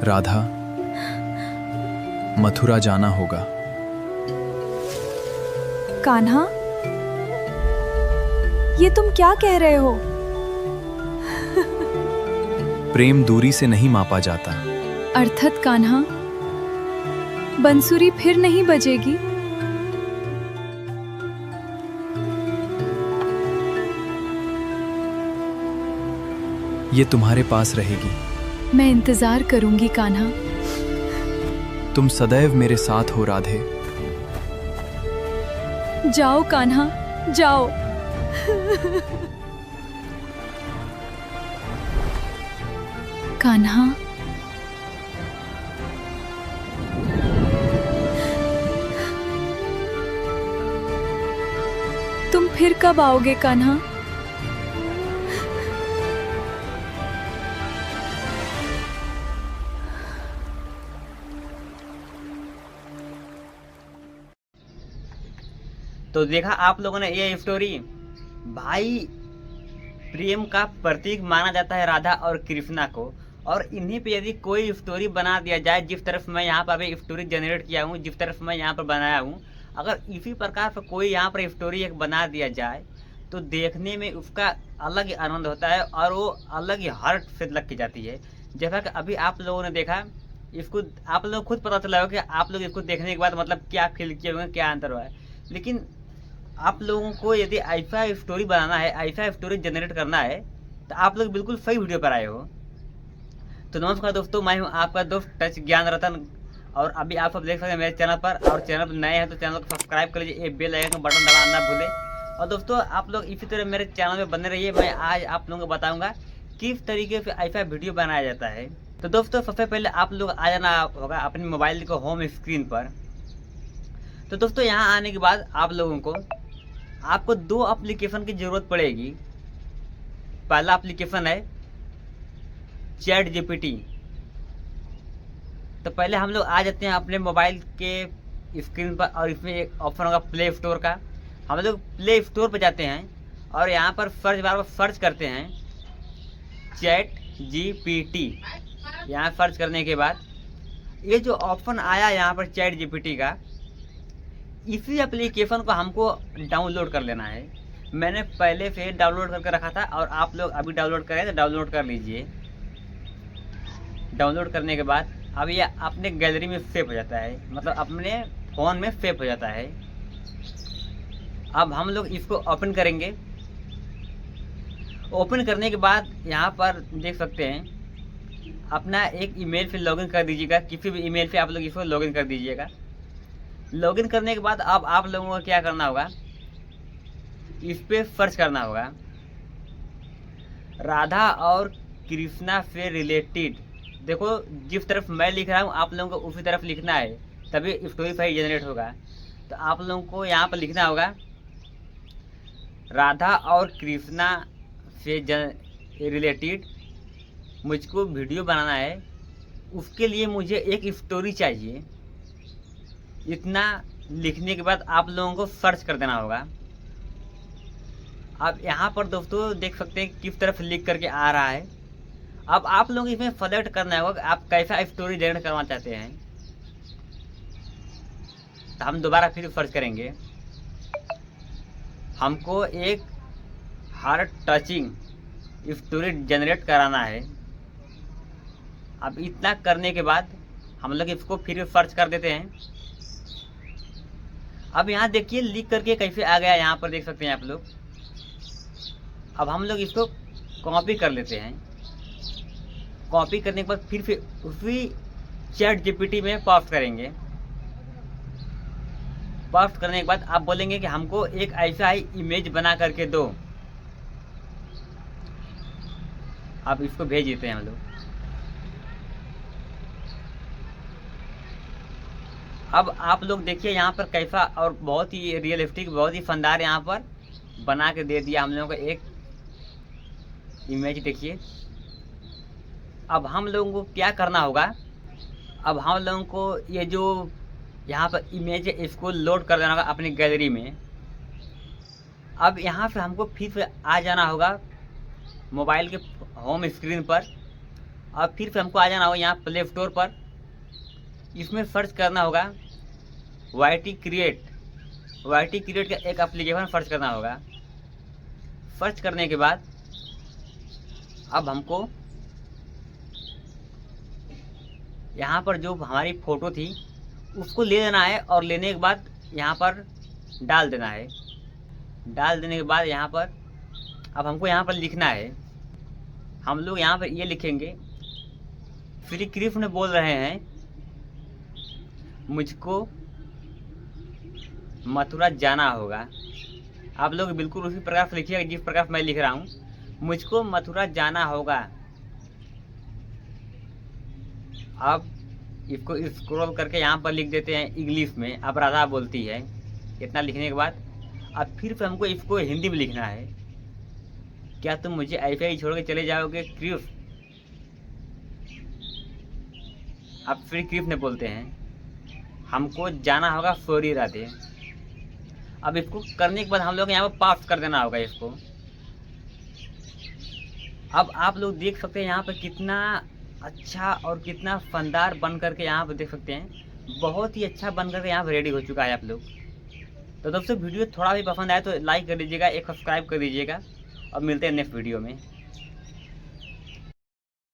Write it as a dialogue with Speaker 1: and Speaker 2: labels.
Speaker 1: राधा, मथुरा जाना होगा।
Speaker 2: कान्हा, ये तुम क्या कह रहे हो?
Speaker 1: प्रेम दूरी से नहीं मापा जाता।
Speaker 2: अर्थात कान्हा, बंसुरी फिर नहीं बजेगी।
Speaker 1: ये तुम्हारे पास रहेगी।
Speaker 2: मैं इंतजार करूंगी कान्हा।
Speaker 1: तुम सदैव मेरे साथ हो राधे।
Speaker 2: जाओ कान्हा, जाओ। कान्हा, तुम फिर कब आओगे कान्हा?
Speaker 3: तो देखा आप लोगों ने ये स्टोरी। भाई, प्रेम का प्रतीक माना जाता है राधा और कृष्णा को, और इन्हीं पे यदि कोई स्टोरी बना दिया जाए, जिस तरफ मैं यहाँ पर अभी स्टोरी जनरेट किया हूँ, जिस तरफ मैं यहाँ पर बनाया हूँ, अगर इसी प्रकार से कोई यहाँ पर स्टोरी एक बना दिया जाए तो देखने में उसका अलग ही आनंद होता है और वो अलग ही हार्ट से लग की जाती है। जैसा कि अभी आप लोगों ने देखा, इसको आप लोग खुद पता चला हो कि आप लोग इसको देखने के बाद मतलब क्या फील किए होंगे, क्या अंतर हुआ है। लेकिन आप लोगों को यदि ऐसा स्टोरी बनाना है, ऐसा स्टोरी जनरेट करना है, तो आप लोग बिल्कुल सही वीडियो पर आए हो। तो नमस्कार दोस्तों, मैं हूं आपका दोस्त टच ज्ञान रतन, और अभी आप सब देख सकते हैं मेरे चैनल पर। और चैनल पर नए हैं तो चैनल को सब्सक्राइब कर लीजिए, बेल आइकन का बटन दबाना ना भूलें। और दोस्तों, आप लोग इसी तरह मेरे चैनल में बने रहिए। मैं आज आप लोगों को बताऊँगा किस तरीके से ऐसा वीडियो बनाया जाता है। तो दोस्तों, सबसे पहले आप लोग आ जाना होगा अपने मोबाइल को होम स्क्रीन पर। तो दोस्तों, यहाँ आने के बाद आप लोगों को आपको दो एप्लीकेशन की जरूरत पड़ेगी। पहला एप्लीकेशन है चैट जीपीटी। तो पहले हम लोग आ जाते हैं अपने मोबाइल के स्क्रीन पर, और इसमें एक ऑप्शन होगा प्ले स्टोर का। हम लोग प्ले स्टोर पर जाते हैं और यहाँ पर सर्च बार पर सर्च करते हैं चैट जीपीटी। यहाँ सर्च करने के बाद ये जो ऑप्शन आया यहाँ पर चैट जीपीटी का, इसी एप्लीकेशन को हमको डाउनलोड कर लेना है। मैंने पहले से डाउनलोड करके रखा था, और आप लोग अभी डाउनलोड करें तो डाउनलोड कर लीजिए। डाउनलोड करने के बाद अब ये अपने गैलरी में सेव हो जाता है, मतलब अपने फ़ोन में सेव हो जाता है। अब हम लोग इसको ओपन करेंगे। ओपन करने के बाद यहाँ पर देख सकते हैं अपना एक ईमेल से लॉगिन कर दीजिएगा। किसी भी ईमेल से आप लोग इसको लॉगिन कर दीजिएगा। लॉगिन करने के बाद अब आप लोगों को क्या करना होगा, इस पे सर्च करना होगा राधा और कृष्णा से रिलेटेड। देखो, जिस तरफ मैं लिख रहा हूँ आप लोगों को उसी तरफ लिखना है, तभी स्टोरी फाइल जनरेट होगा। तो आप लोगों को यहाँ पर लिखना होगा राधा और कृष्णा से रिलेटेड मुझको वीडियो बनाना है, उसके लिए मुझे एक स्टोरी चाहिए। इतना लिखने के बाद आप लोगों को सर्च कर देना होगा। अब यहाँ पर दोस्तों देख सकते हैं किस तरफ लिख करके आ रहा है। अब आप लोग इसमें सेलेक्ट करना होगा कि आप कैसा स्टोरी जनरेट करना चाहते हैं। तो हम दोबारा फिर सर्च करेंगे। हमको एक हार्ट टचिंग स्टोरी जनरेट कराना है। अब इतना करने के बाद हम लोग इसको फिर सर्च कर देते हैं। अब यहाँ देखिए लिख करके कैसे आ गया, यहाँ पर देख सकते हैं आप लोग। अब हम लोग इसको कॉपी कर लेते हैं। कॉपी करने के बाद फिर उसी चैट जीपीटी में पेस्ट करेंगे। पेस्ट करने के बाद आप बोलेंगे कि हमको एक ऐसा ही इमेज बना करके दो। अब इसको भेज देते हैं हम लोग। अब आप लोग देखिए यहाँ पर कैसा, और बहुत ही रियलिस्टिक, बहुत ही शानदार यहाँ पर बना के दे दिया हम लोगों को एक इमेज। देखिए, अब हम लोगों को क्या करना होगा, अब हम लोगों को ये जो यहाँ पर इमेज है इसको लोड कर देना होगा अपनी गैलरी में। अब यहाँ से हमको फिर से आ जाना होगा मोबाइल के होम स्क्रीन पर, और फिर हमको आ जाना होगा यहाँ प्ले स्टोर पर। इसमें सर्च करना होगा YT क्रिएट का एक एप्लीकेशन सर्च करना होगा। सर्च करने के बाद अब हमको यहाँ पर जो हमारी फ़ोटो थी उसको ले लेना है, और लेने के बाद यहाँ पर डाल देना है। डाल देने के बाद यहाँ पर अब हमको यहाँ पर लिखना है, हम लोग यहाँ पर ये लिखेंगे, श्री कृष्ण बोल रहे हैं मुझको मथुरा जाना होगा। आप लोग बिल्कुल उसी प्रकार से लिखिएगा जिस प्रकार से मैं लिख रहा हूँ, मुझको मथुरा जाना होगा। अब इसको स्क्रॉल करके यहाँ पर लिख देते हैं इंग्लिश में, अब राधा बोलती है। इतना लिखने के बाद अब फिर से हमको इसको हिंदी में लिखना है, क्या तुम मुझे ऐसे ही छोड़ के चले जाओगे कृष्ण। अब श्री कृष्ण बोलते हैं हमको जाना होगा सॉरी राधे। अब इसको करने के बाद हम लोग यहाँ पर पास कर देना होगा इसको। अब आप लोग देख सकते हैं यहाँ पर कितना अच्छा और कितना शानदार बन करके यहाँ पर देख सकते हैं, बहुत ही अच्छा बन करके यहाँ पर रेडी हो चुका है आप लोग। तो दोस्तों वीडियो थोड़ा भी पसंद आए तो लाइक कर दीजिएगा, एक सब्सक्राइब कर दीजिएगा, और मिलते हैं नेक्स्ट वीडियो में।